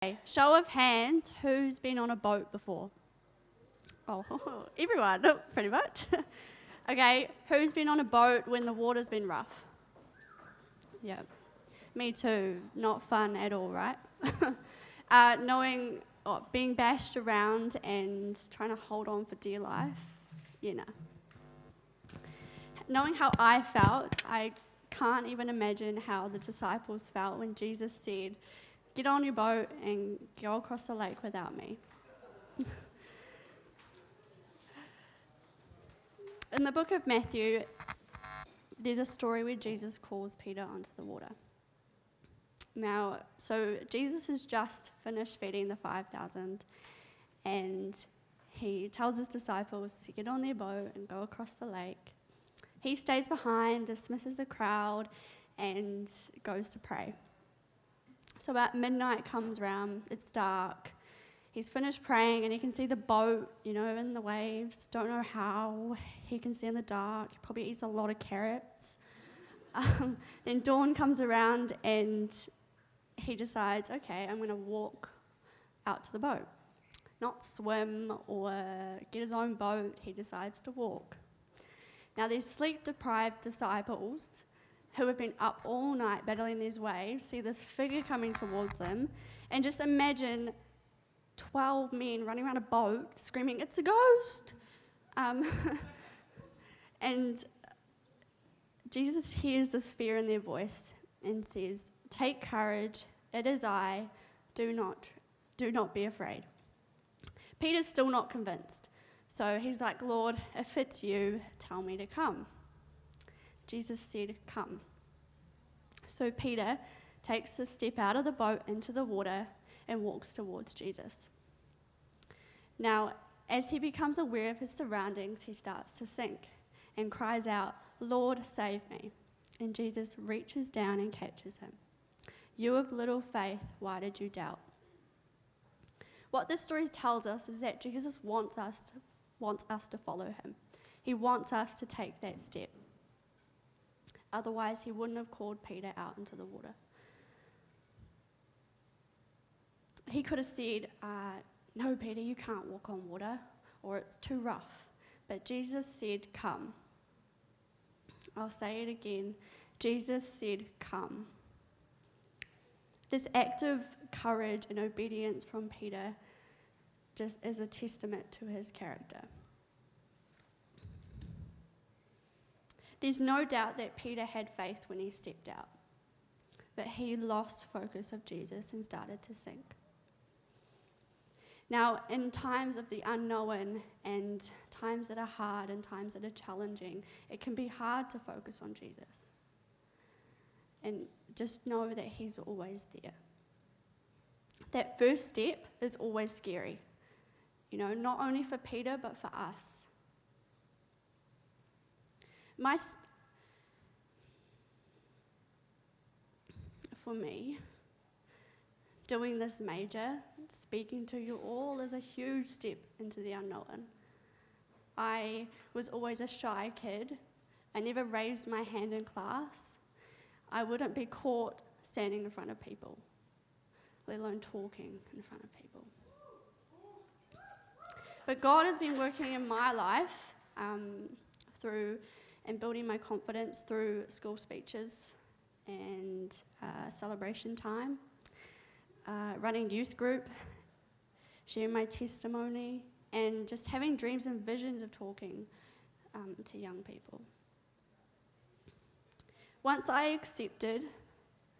Okay, show of hands, who's been on a boat before? Oh, everyone, pretty much. Okay, who's been on a boat when the water's been rough? Yeah, me too. Not fun at all, right? Being bashed around and trying to hold on for dear life, you know. Knowing how I felt, I can't even imagine how the disciples felt when Jesus said, "Get on your boat and go across the lake without me." In the book of Matthew, there's a story where Jesus calls Peter onto the water. Now, so Jesus has just finished feeding the 5,000, and he tells his disciples to get on their boat and go across the lake. He stays behind, dismisses the crowd, and goes to pray. So about midnight comes around, it's dark. He's finished praying and he can see the boat, in the waves. Don't know how. He can see in the dark. He probably eats a lot of carrots. Then dawn comes around and he decides, okay, I'm going to walk out to the boat. Not swim or get his own boat. He decides to walk. Now these sleep-deprived disciples who have been up all night battling these waves see this figure coming towards them, and just imagine 12 men running around a boat screaming, "It's a ghost!" And Jesus hears this fear in their voice and says, "Take courage, it is I, do not be afraid." Peter's still not convinced, so he's like, "Lord, if it's you, tell me to come." Jesus said, "Come." So Peter takes a step out of the boat into the water and walks towards Jesus. Now, as he becomes aware of his surroundings, he starts to sink and cries out, "Lord, save me." And Jesus reaches down and catches him. "You of little faith, why did you doubt?" What this story tells us is that Jesus wants us to follow him. He wants us to take that step. Otherwise, he wouldn't have called Peter out into the water. He could have said, "No, Peter, you can't walk on water," or "It's too rough." But Jesus said, "Come." I'll say it again. Jesus said, "Come." This act of courage and obedience from Peter just is a testament to his character. There's no doubt that Peter had faith when he stepped out, but he lost focus of Jesus and started to sink. Now, in times of the unknown and times that are hard and times that are challenging, it can be hard to focus on Jesus. And just know that he's always there. That first step is always scary, not only for Peter, but for us. For me, doing this major, speaking to you all, is a huge step into the unknown. I was always a shy kid. I never raised my hand in class. I wouldn't be caught standing in front of people, let alone talking in front of people. But God has been working in my life and building my confidence through school speeches and celebration time, running youth group, sharing my testimony, and just having dreams and visions of talking to young people. Once I accepted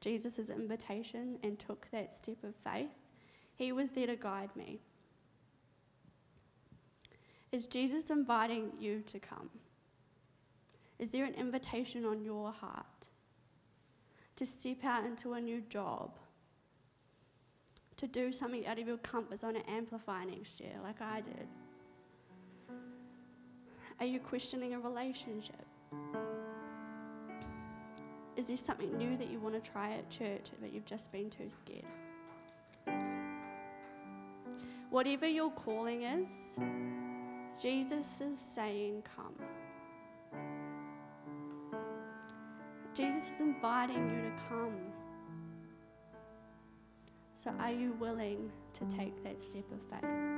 Jesus' invitation and took that step of faith, he was there to guide me. Is Jesus inviting you to come? Is there an invitation on your heart to step out into a new job, to do something out of your comfort zone at Amplify next year, like I did? Are you questioning a relationship? Is there something new that you want to try at church, but you've just been too scared? Whatever your calling is, Jesus is saying, "Come." Jesus is inviting you to come. So are you willing to take that step of faith?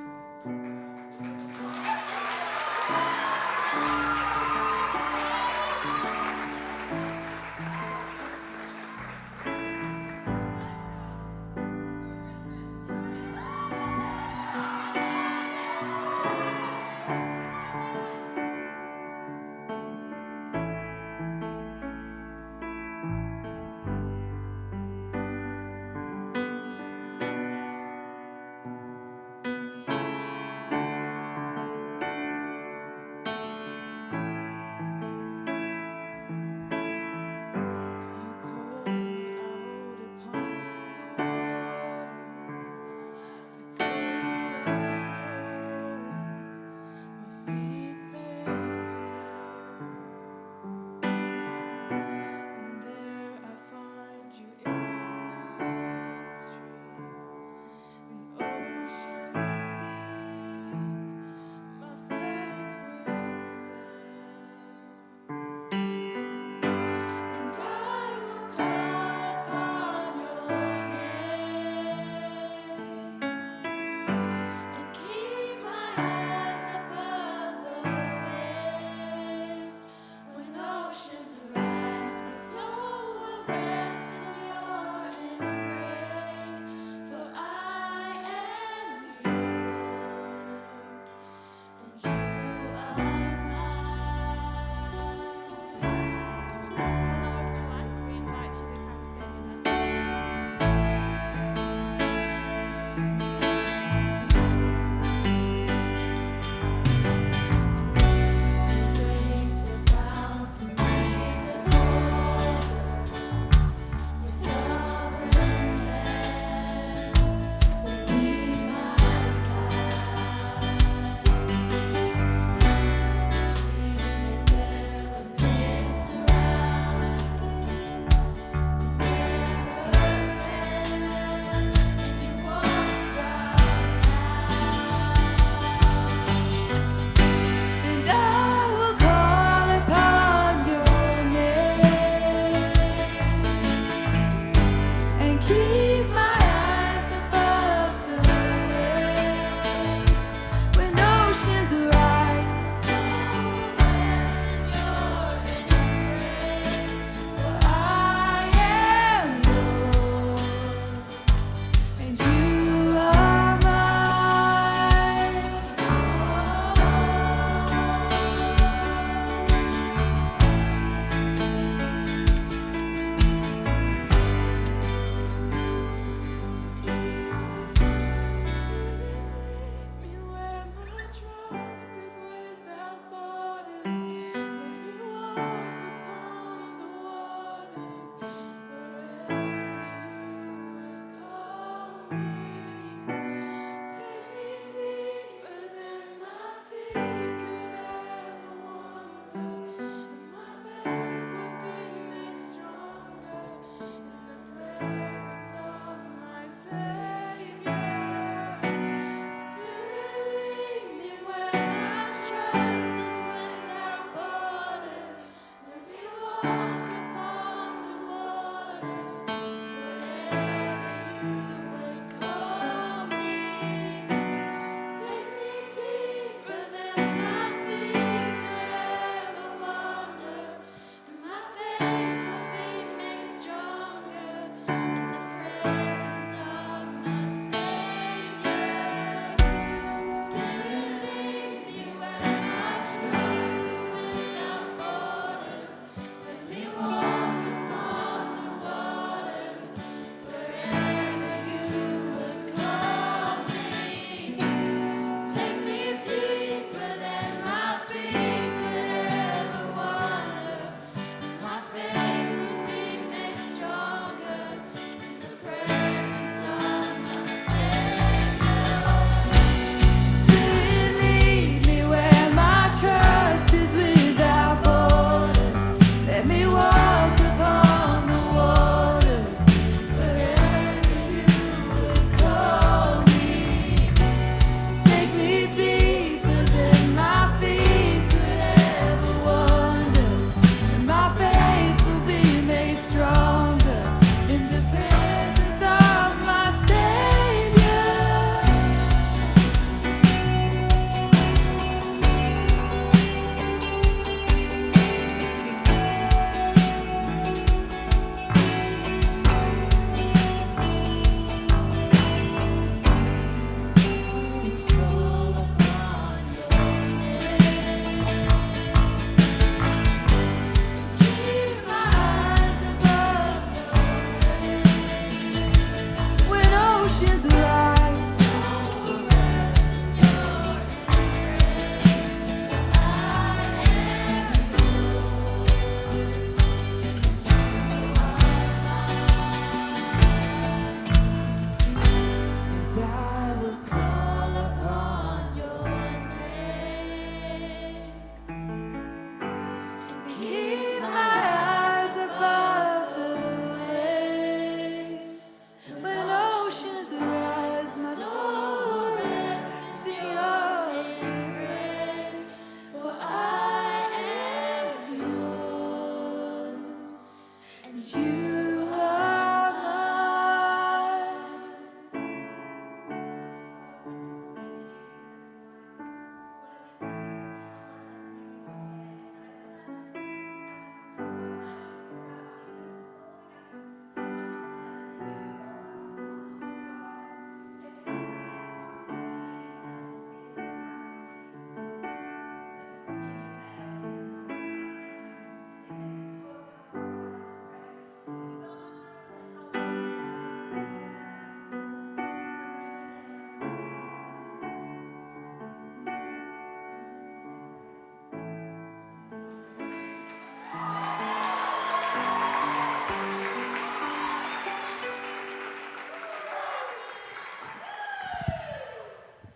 God.